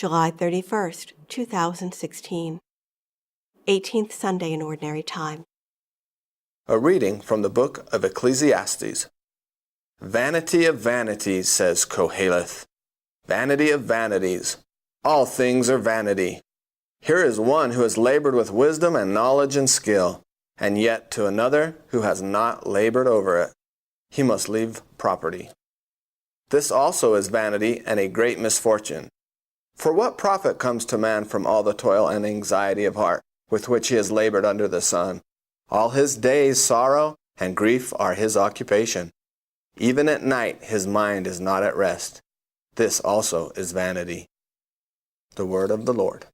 July 31st, 2016. 18th Sunday in Ordinary Time. A reading from the book of Ecclesiastes. Vanity of vanities, says Qoheleth. Vanity of vanities. All things are vanity. Here is one who has labored with wisdom and knowledge and skill, and yet to another who has not labored over it, he must leave property. This also is vanity and a great misfortune. For what profit comes to man from all the toil and anxiety of heart with which he has labored under the sun? All his days sorrow and grief are his occupation. Even at night his mind is not at rest. This also is vanity. The word of the Lord.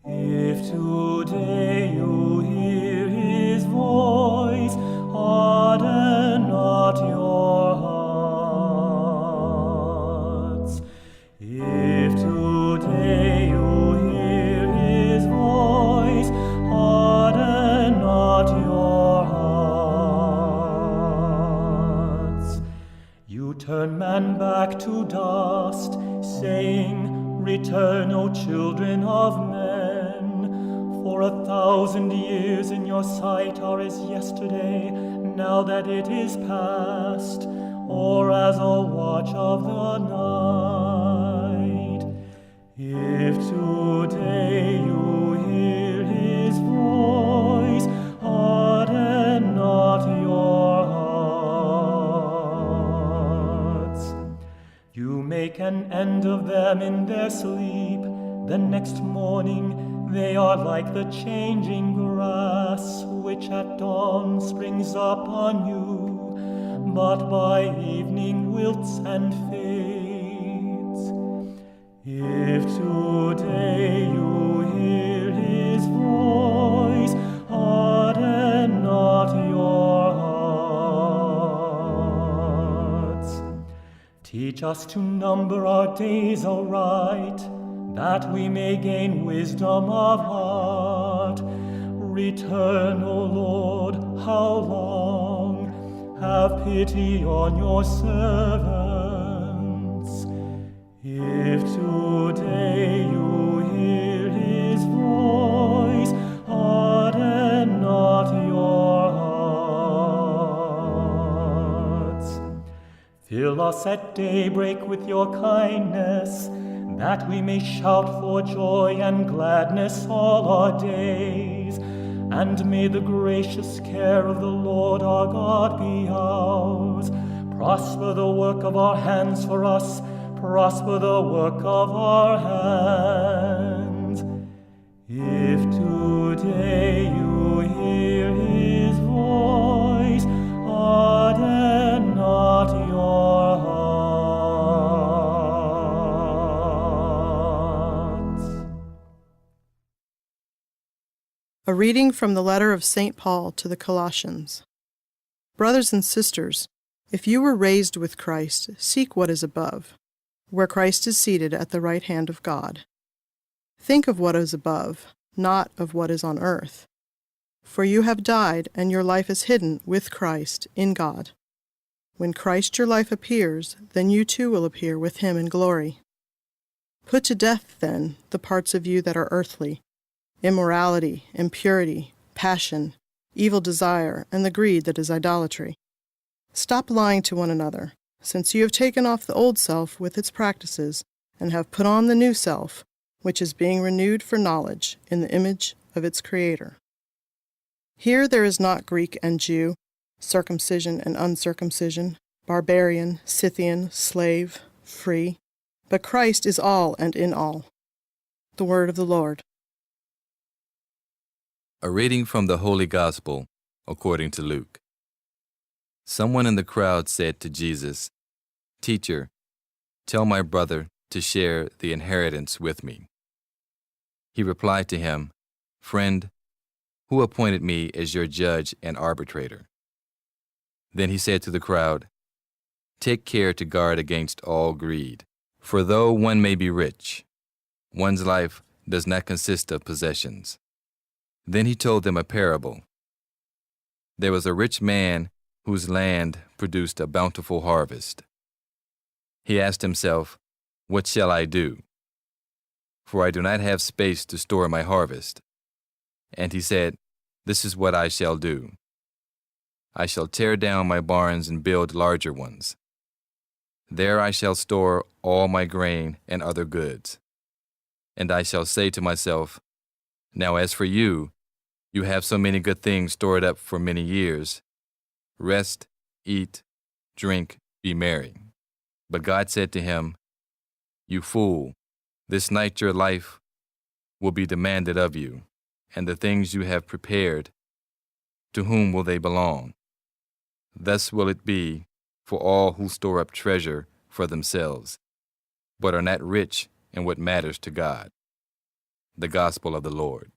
If today you hear his voice, harden not your hearts. If today you hear his voice, harden not your hearts. You turn man back to dust, saying, Return, O children of men, for 1,000 years in your sight are as yesterday, now that it is past, or as a watch of the night. If today you hear his voice, harden not your hearts. You make an end of them in their sleep. The next morning they are like the changing grass, which at dawn springs up on you, but by evening wilts and fades. If today you hear his voice, harden not your hearts. Teach us to number our days aright, that we may gain wisdom of heart. Return, O Lord, how long? Have pity on your servants. If today you hear his voice, harden not your hearts. Fill us at daybreak with your kindness, that we may shout for joy and gladness all our days. And may the gracious care of the Lord our God be ours. Prosper the work of our hands for us, prosper the work of our hands. If today you hear his voice, harden not your hearts. A reading from the letter of St. Paul to the Colossians. Brothers and sisters, if you were raised with Christ, seek what is above, where Christ is seated at the right hand of God. Think of what is above, not of what is on earth. For you have died, and your life is hidden with Christ in God. When Christ your life appears, then you too will appear with him in glory. Put to death, then, the parts of you that are earthly: immorality, impurity, passion, evil desire, and the greed that is idolatry. Stop lying to one another, since you have taken off the old self with its practices, and have put on the new self, which is being renewed for knowledge in the image of its Creator. Here there is not Greek and Jew, circumcision and uncircumcision, barbarian, Scythian, slave, free, but Christ is all and in all. The word of the Lord. A reading from the Holy Gospel according to Luke. Someone in the crowd said to Jesus, Teacher, tell my brother to share the inheritance with me. He replied to him, Friend, who appointed me as your judge and arbitrator? Then he said to the crowd, Take care to guard against all greed, for though one may be rich, one's life does not consist of possessions. Then he told them a parable. There was a rich man whose land produced a bountiful harvest. He asked himself, "What shall I do? For I do not have space to store my harvest." And he said, "This is what I shall do. I shall tear down my barns and build larger ones. There I shall store all my grain and other goods. And I shall say to myself, Now as for you, you have so many good things stored up for many years. Rest, eat, drink, be merry." But God said to him, "You fool, this night your life will be demanded of you, and the things you have prepared, to whom will they belong? Thus will it be for all who store up treasure for themselves, but are not rich in what matters to God." The Gospel of the Lord.